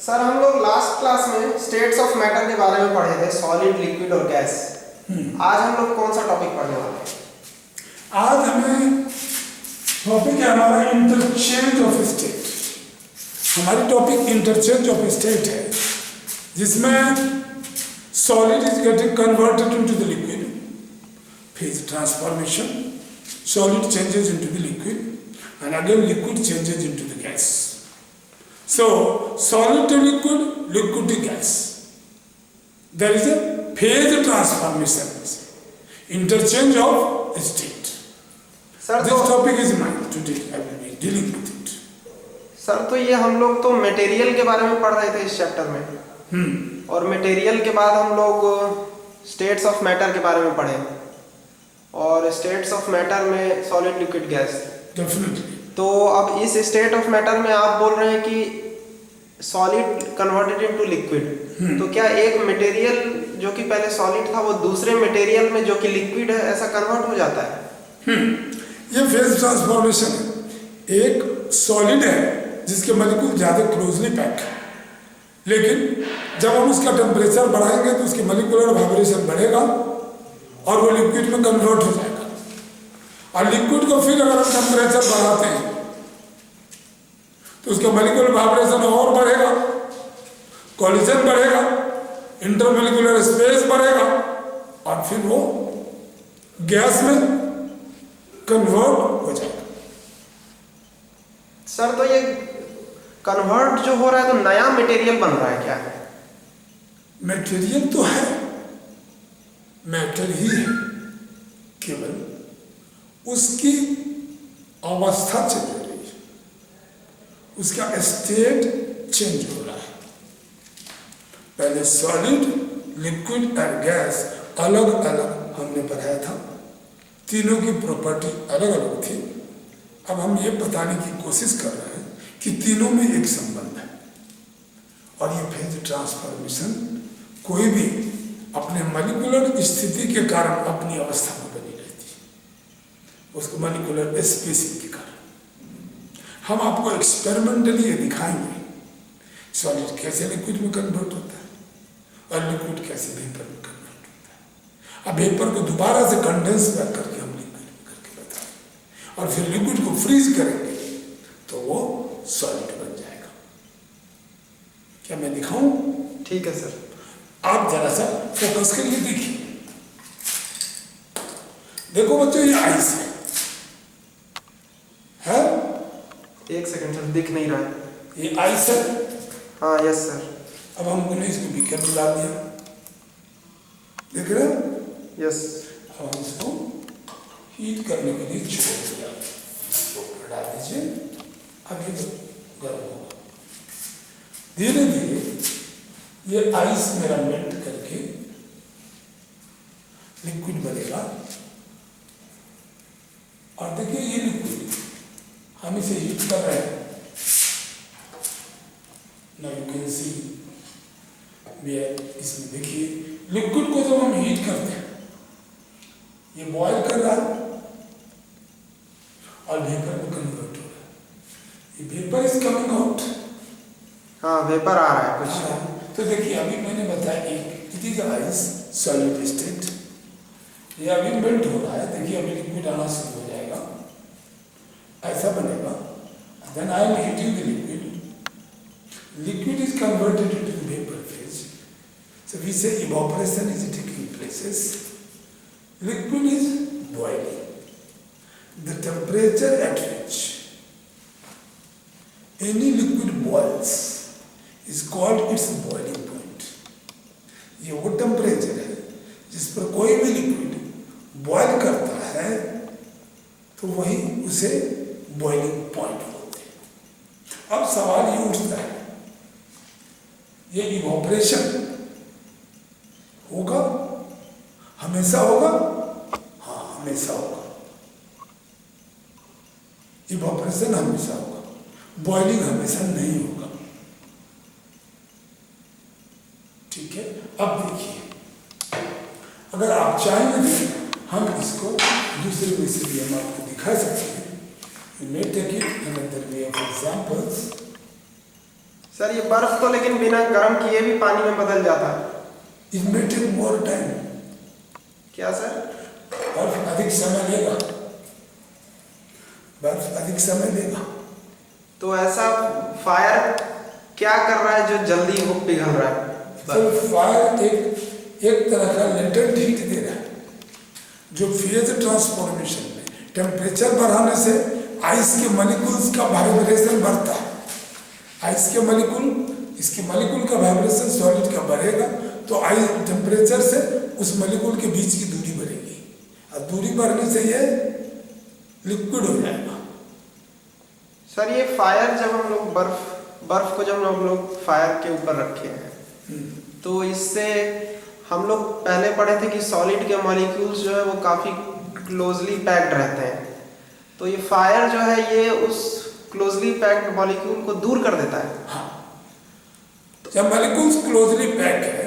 Sir हम लोग last class में स्टेट्स ऑफ मैटर के बारे में पढ़े थे, सॉलिड, लिक्विड और गैस। आज हम लोग कौन सा टॉपिक पढ़ने वाले हैं? आज हमें टॉपिक है हमारा इंटरचेंज ऑफ स्टेट। हमारी टॉपिक इंटरचेंज ऑफ स्टेट है, जिसमें solid is getting converted into the liquid, phase transformation, solid changes into the liquid and again liquid changes into the gas. So solid to liquid, liquid to gas. There is a phase transformation, interchange of state. Sir This topic is mine today. I will be dealing with it. Sir तो ये हम लोग तो material के बारे में पढ़ रहे थे इस चैप्टर में, और मटेरियल के बाद हम लोग स्टेट्स ऑफ मैटर के बारे में पढ़े, और स्टेट्स ऑफ मैटर में सॉलिड, लिक्विड, गैस। Definitely. तो अब इस स्टेट ऑफ मैटर में आप बोल रहे हैं कि सॉलिड कन्वर्टेड इनटू लिक्विड, तो क्या एक मटेरियल जो कि पहले सॉलिड था वो दूसरे मटेरियल में जो कि लिक्विड है ऐसा कन्वर्ट हो जाता है? ये फेज ट्रांसफॉर्मेशन है। एक सॉलिड है जिसके मॉलिक्यूल ज़्यादा क्लोजली पैक है, लेकिन जब हम उसका टेम्परेचर बढ़ाएंगे तो उसकी मॉलिक्यूलर वाइब्रेशन बढ़ेगा और वो लिक्विड में कन्वर्ट हो जाएगा। और लिक्विड को फिर अगर हम टेम्परेचर बढ़ाते हैं तो उसका मॉलिक्यूलर वाइब्रेशन और बढ़ेगा, कोलिजन बढ़ेगा, इंटरमॉलिक्यूलर स्पेस बढ़ेगा और फिर वो गैस में कन्वर्ट हो जाएगा। सर तो ये कन्वर्ट जो हो रहा है तो नया मटेरियल बन रहा है क्या? मटेरियल तो है, मैटर ही है, केवल उसकी अवस्था चेंज हो रही है, उसका स्टेट चेंज हो रहा है। पहले सॉलिड, लिक्विड और गैस अलग अलग हमने पढ़ाया था, तीनों की प्रॉपर्टी अलग अलग थी। अब हम ये बताने की कोशिश कर रहे हैं कि तीनों में एक संबंध है, और ये फेज ट्रांसफॉर्मेशन कोई भी अपने मॉलिक्यूलर स्थिति के कारण अपनी अवस्था में बनी रहती है, उसको मॉलिक्यूलर स्पेसिंग के कारण। हम आपको एक्सपेरिमेंटली ये दिखाएंगे सॉलिड कैसे लिक्विड में कन्वर्ट होता है और लिक्विड कैसे वेपर में कन्वर्ट होता है। अब वेपर को दोबारा से कंडेंस बैक करके हम लिक्विड में करके बताएंगे, और फिर लिक्विड को फ्रीज करेंगे तो वो सॉलिड बन जाएगा। क्या मैं दिखाऊं? ठीक है सर। आप जरा सा फोकस करके देखिए। देखो बच्चों, ये आइस है? एक सेकंड सर, दिख नहीं रहा है। ये आइस है? हाँ यस सर। अब हमने इसको बीकर में डाल दिया, देख रहे हैं? यस। अब हम इसको हीट करने के लिए छोड़ दिया, इसको ऊपर डाल दीजिए। अब ये गर्म होगा, धीरे धीरे ये आइस मेरा मेल्ट करके लिक्विड बनेगा। और देखिए ये लिक्विड हम इसे हीट कर रहे हैं। नाउ यू कैन सी इसमें देखिए लिक्विड को जब हम हीट करते हैं ये बॉयल कर रहा है और वेपर में कन्वर्ट हो रहा है। ये वेपर इज कमिंग आउट। हाँ वेपर आ रहा है कुछ। तो देखिए अभी मैंने बताया एक it is ice solid state, ये अभी मेल्ट हो रहा है। देखिए अभी लिक्विड आना शुरू हो जाएगा, ऐसा बनेगा। Then I am heating the liquid, liquid is converted into the vapour phase. So we say evaporation is taking places, liquid is boiling. The temperature at which any liquid boils is called its boiling point. ये वो temperature है जिस पर कोई भी liquid boil करता है तो वही उसे बॉइलिंग पॉइंट बोलते हैं। अब सवाल ये उठता है, ये इवैपोरेशन होगा, हमेशा होगा? हाँ हमेशा होगा, इवैपोरेशन हमेशा होगा, बॉइलिंग हमेशा नहीं होगा। ठीक है? अब देखिए, अगर आप चाहेंगे हम इसको दूसरे वे से भी हम आपको दिखा सकते हैं। You may take it another way of examples. Sir ये बर्फ तो लेकिन बिना गर्म किए भी पानी में बदल जाता है। It may take more time. क्या सर? बर्फ अधिक समय लेगा, बर्फ अधिक समय लेगा। तो ऐसा फायर क्या कर रहा है जो जल्दी वो पिघल रहा है? सर फायर एक तरह का लेटेंट हीट दे रहा है, जो फेज ट्रांसफॉर्मेशन में टेम्परेचर बढ़ाने से आइस के मॉलिक्यूल्स का वाइब्रेशन बढ़ता है। आइस के मॉलिक्यूल, इसके मॉलिक्यूल का वाइब्रेशन सॉलिड का बढ़ेगा तो आइस टेम्परेचर से उस मॉलिक्यूल के बीच की दूरी बढ़ेगी, और दूरी बढ़ने से ये लिक्विड हो जाएगा। सर ये फायर जब हम लोग बर्फ को जब हम लोग फायर के ऊपर रखे हैं तो इससे हम लोग पहले पढ़े थे कि सॉलिड के मॉलिक्यूल्स जो है वो काफ़ी क्लोजली पैक्ड रहते हैं, तो ये फायर जो है ये उस क्लोजली पैक्ड मॉलिक्यूल को दूर कर देता है। हाँ, जब मॉलिक्यूल्स क्लोजली पैक्ड है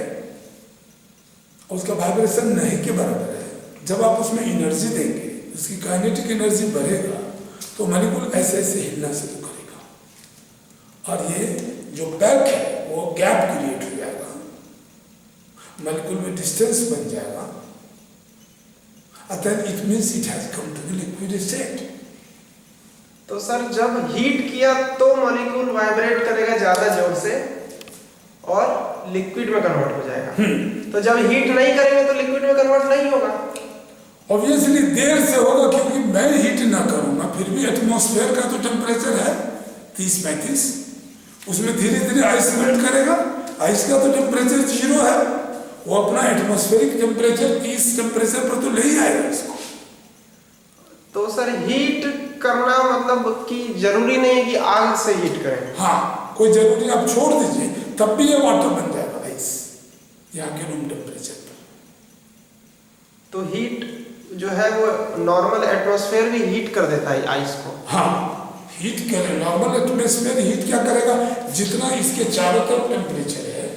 उसका वाइब्रेशन नहीं के बराबर है, जब आप उसमें एनर्जी देंगे उसकी काइनेटिक एनर्जी बढ़ेगा तो मॉलिक्यूल ऐसे ऐसे हिलना शुरू करेगा, और ये जो पैक है वो गैप क्रिएट हो जाएगा, मॉलिक्यूल में डिस्टेंस बन जाएगा, then it means it has come to the liquid state। तो सर जब हीट किया तो मॉलिक्यूल वाइब्रेट करेगा ज्यादा जोर से और लिक्विड में कन्वर्ट हो जाएगा। तो जब हीट नहीं करेंगे तो लिक्विड में कन्वर्ट नहीं होगा। ऑब्वियसली देर से होगा, क्योंकि मैं हीट ना करूंगा फिर भी एटमॉस्फेयर का तो टेम्परेचर है 30-35, उसमें धीरे धीरे आइस मेल्ट करेगा। आइस का तो टेम्परेचर 0 है, वो अपना एटमॉस्फेरिक टेम्परेचर 30 टेम्परेचर पर तो ले ही आएगा इसको। तो सर हीट करना मतलब कि जरूरी नहीं है कि आग से हीट करें। हाँ, कोई जरूरी आप छोड़ दीजिए तब भी ये वाटर बन जाएगा आइस, यहाँ के रूम टेम्परेचर पर। तो हीट जो है वो नॉर्मल एटमॉस्फेयर भी हीट कर देता है आइस को। हाँ, हीट करे नॉर्मल एटमॉस्फेयर हीट क्या करेगा, जितना इसके चारों तरफ टेम्परेचर है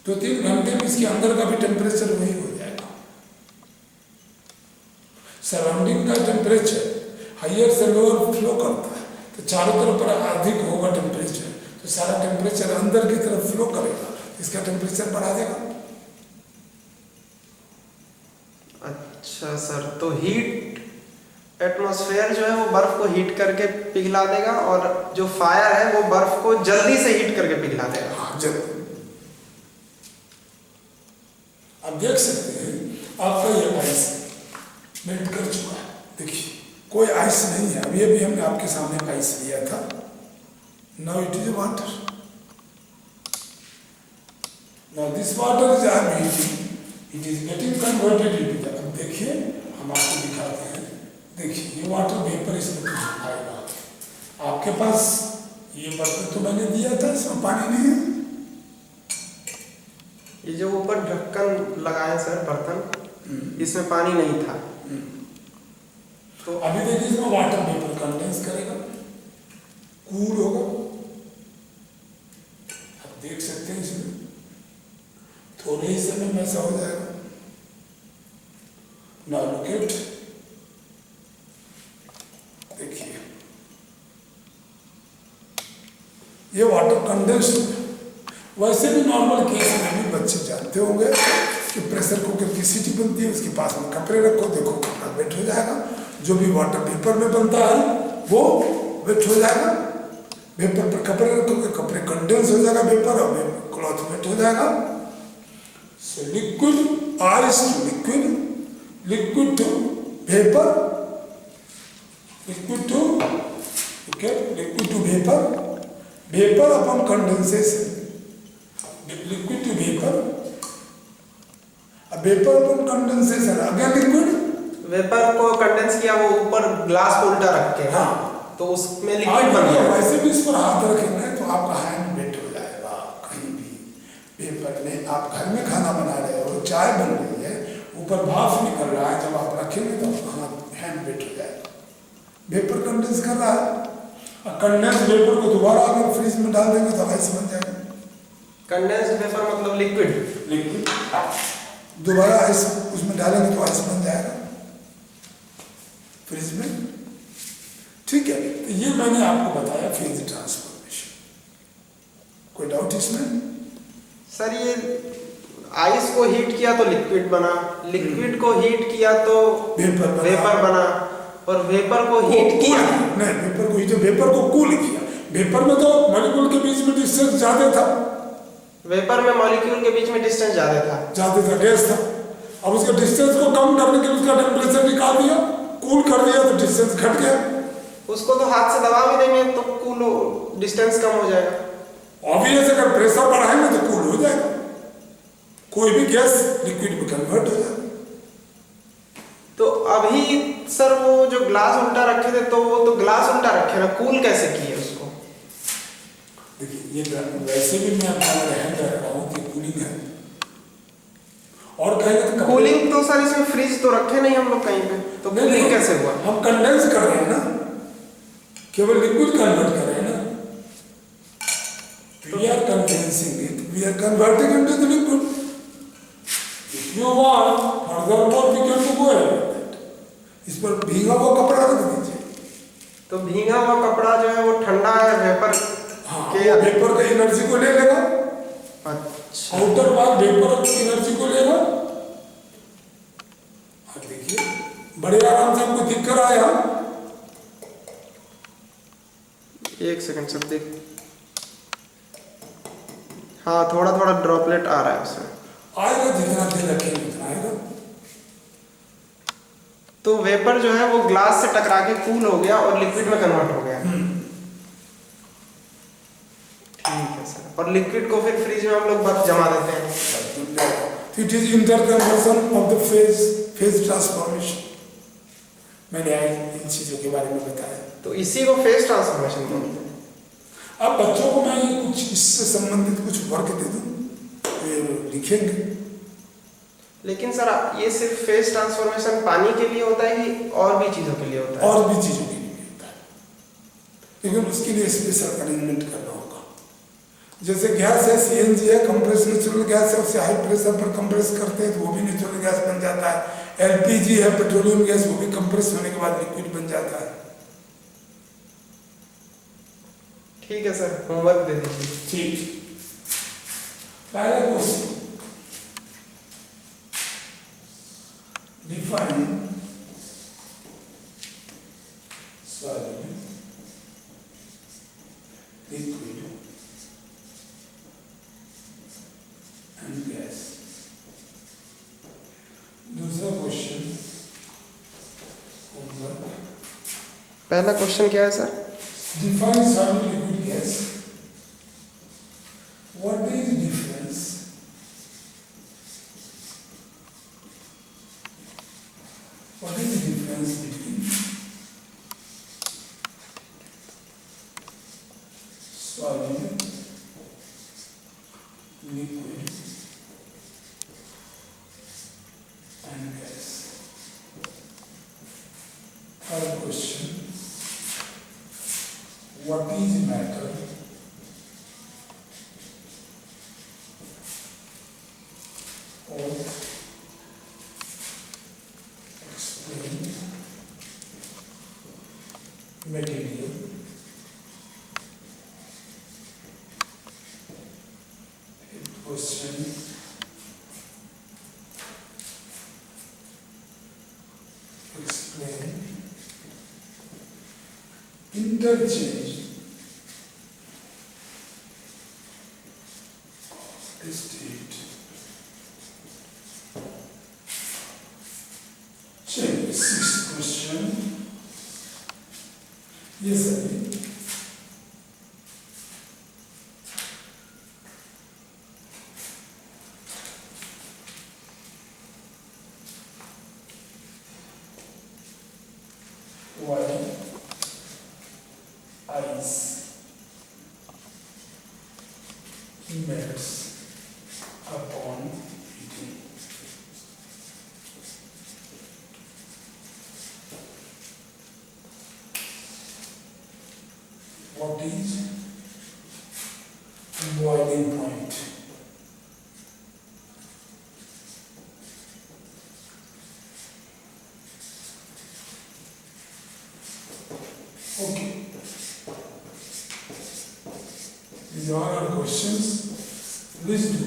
2-3 घंटे में इसके अंदर का भी टेम्परेचर वही हो जाएगा। सराउंडिंग का टेम्परेचर हायर से लोअर फ्लो करता है तो चारों तरफ पर अधिक होगा टेम्परेचर, तो सारा टेम्परेचर अंदर की तरफ फ्लो करेगा, इसका टेम्परेचर बढ़ा देगा। अच्छा सर, तो हीट एटमॉस्फेयर जो है वो बर्फ को हीट करके पिघला देगा और जो फायर है वो बर्फ को जल्दी से हीट करके पिघला देगा। हाँ, जल्दी। आप देख सकते हैं आपका ये आइस मेल्ट कर चुका है, देखिए कोई आइस नहीं है। अभी अभी हमने आपके सामने आइस लिया था, now it is water. Now this water is I am heating, it is getting converted into the, अब देखिए हम आपको दिखाते हैं, देखिए ये वाटर वेपर इसमें आएगा। आपके पास ये बर्तन तो मैंने दिया था, इसमें पानी नहीं है। ये जो ऊपर ढक्कन लगाए सर बर्तन, इसमें पानी नहीं था। तो अभी देखिए इसमें वाटर वेपर कंडेंस करेगा, कूल होगा, आप देख सकते हैं इसमें थोड़े ही समय में ऐसा हो जाएगा। नाउ लुक इट, देखिए ये वाटर कंडेंस। वैसे भी नॉर्मल केस में भी बच्चे जानते होंगे कि प्रेशर कुकर की सीटी बनती है, उसके पास में कपड़े रखो, देखो कपड़ा वेट हो जाएगा, जो भी वाटर वेपर में बनता है वो वेट हो जाएगा। वेपर पर कपड़े रखोगे, कपड़े कंडेंस हो जाएगा वेपर, और क्लॉथ वेट हो जाएगा। So liquid ice to liquid, liquid to vapour, liquid to okay, liquid to vapour, vapour upon condensation, liquid to vapour, vapour upon condensation, again liquid. Vapour को कंडेंस किया, वो ऊपर glass को उल्टा रख के, हाँ, तो उसमें लिक्विड बन गया। वैसे भी इस पर हाथ रखेंगे तो आपका हैंड वेट हो जाएगा। कहीं भी वेपर में आप घर में खाना बना रहे हो, चाय बन रही है, ऊपर भाप निकल रहा है, जब आप रखेंगे तो आपका हाथ हैंड वेट हो जाएगा। वेपर कंडेंस कर रहा है, और कंडेंस वेपर को दोबारा अगर फ्रिज में डाल देंगे तो आइस बन जाएगा। कंडेंस्ड वेपर मतलब लिक्विड, लिक्विड दोबारा आइस उसमें डालेंगे तो आइस बन जाएगा फ्रिज में। ठीक है, तो ये मैंने आपको बताया फेज ट्रांसफॉर्मेशन। कोई डाउट इसमें? सर ये आइस को हीट किया तो लिक्विड बना, लिक्विड को हीट किया तो वेपर बना, और वेपर को हीट किया नहीं, वेपर को कूल किया। वेपर में तो मॉलिक्यूल के बीच में डिस्टेंस ज्यादा था, वेपर में मॉलिक्यूल के बीच में डिस्टेंस ज्यादा था, गैस था। अब उसके डिस्टेंस को कम करने के लिए उसका टेम्परेचर निकाल दिया, कूल कर दिया तो डिस्टेंस घट गया। उसको तो हाथ से दबा भी देंगे तो कूल डिस्टेंस कम हो जाएगा। ऑब्वियस, अगर प्रेशर बढ़ाएंगे तो कूल हो जाएगा, कोई भी गैस लिक्विड में कन्वर्ट हो जाएगा। तो अभी सर वो जो ग्लास उल्टा रखे थे, तो वो तो ग्लास उल्टा रखे ना, कूल कैसे किए उसको? देखिए, ये वैसे भी मैं अपना रहन रहा हूँ कि कूलिंग है, और कहेंगे तो कूलिंग तो सर इसमें फ्रिज तो रखे नहीं हम लोग कहीं पे, तो कूलिंग कैसे हुआ? हम कंडेंस कर रहे हैं ना, केवल लिक्विड कन्वर्ट कर रहे हैं ना। We are condensing it, we are converting into the liquid. If you want furthermore, we can go ahead with that. इस पर भीगा हुआ कपड़ा रख दीजिए। तो भीगा हुआ कपड़ा जो है वो ठंडा है, वेपर के वेपर का एनर्जी को ले लेगा। अच्छा, आउटर पार्ट वेपर की एनर्जी को लेगा। अब देखिए, बड़े आराम से आपको दिख कर आया। एक सेकंड सर, देख, हाँ थोड़ा थोड़ा ड्रॉपलेट आ रहा है उसमें। आएगा, जितना देर रखेंगे उतना आएगा। तो वेपर जो है वो ग्लास से टकरा के कूल हो गया और लिक्विड में कन्वर्ट हो गया। ठीक है सर, और लिक्विड को फिर फ्रिज में हम लोग बस जमा देते हैं। It is interconversion of the phase transformation. मैंने इन चीजों के बारे में बताया, तो इसी को फेज ट्रांसफॉर्मेशन बोलते हैं। अब बच्चों को मैं कुछ इससे संबंधित कुछ वर्क दे दूं, लिखेंगे। लेकिन सर ये सिर्फ फेज ट्रांसफॉर्मेशन पानी के लिए होता है कि और भी चीजों के लिए होता है? और भी चीजों के लिए होता है, लेकिन उसके लिए स्पेशल अरेंजमेंट करना होगा। जैसे गैस है, सीएनजी है, कंप्रेस नेचुरल गैस है, उससे हाई प्रेशर पर कंप्रेस करते हैं तो वो भी नेचुरल गैस बन जाता है। एलपीजी है, पेट्रोलियम गैस, वो भी कंप्रेस होने के बाद लिक्विड बन जाता है। ठीक है सर, होमवर्क दे दीजिए। ठीक, पहला question, define solid, liquid and gas. दूसरा क्वेश्चन, होमवर्क, पहला क्वेश्चन क्या है sir? define solid liquid gas. What is the difference? What is the difference between solid, liquid and gas? Third question, what is matter? Or explain material. Fifth question, explain interchange state change. Sixth question, yes sir. Why ice melts upon heating? What is boiling point? Okay. These are our questions. Please do.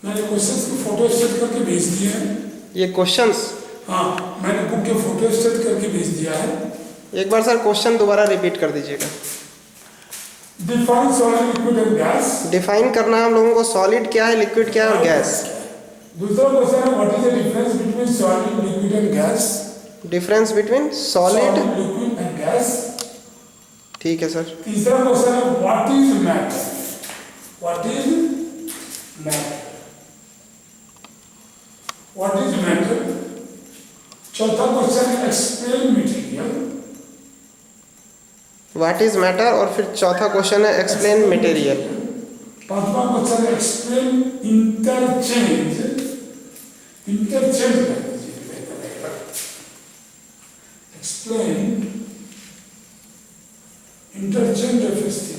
मैंने questions की photo state करके भेज दिए हैं। ये questions? हाँ, मैंने book के फोटो स्टेट करके भेज दिया है। एक बार सर क्वेश्चन दोबारा रिपीट कर दीजिएगा। Define solid, liquid and gas. Define करना है हम लोगों को, सॉलिड क्या है, लिक्विड क्या है और गैस। दूसरा क्वेश्चन है what is the difference between solid, liquid and gas. Difference between solid, liquid and gas. ठीक है सर। तीसरा क्वेश्चन है what is matter. What is matter. What is matter. चौथा क्वेश्चन है explain material. What is matter और फिर चौथा question है एक्सप्लेन मटेरियल। पांचवा क्वेश्चन है एक्सप्लेन इंटरचेंज। इंटरचेंज कर दीजिए। Explain interchange of state.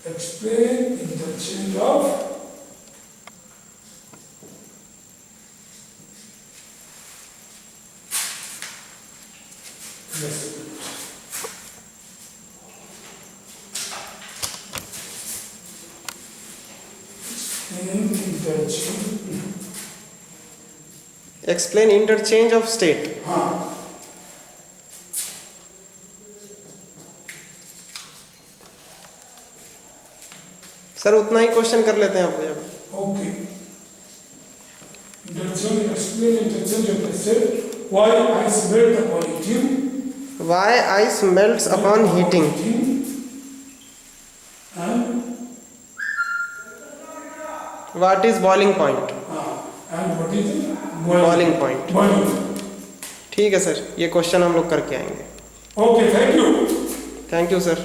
Explain interchange of explain interchange of state. हाँ, सर उतना ही क्वेश्चन कर लेते हैं आप। Okay. Interchange, explain interchange of state. Why ice melt upon heating. Why ice melts upon heating. What is boiling point. And what is boiling point. Boiling. ठीक है sir, ये question हम लोग करके आएंगे। Okay, thank you. Thank you sir.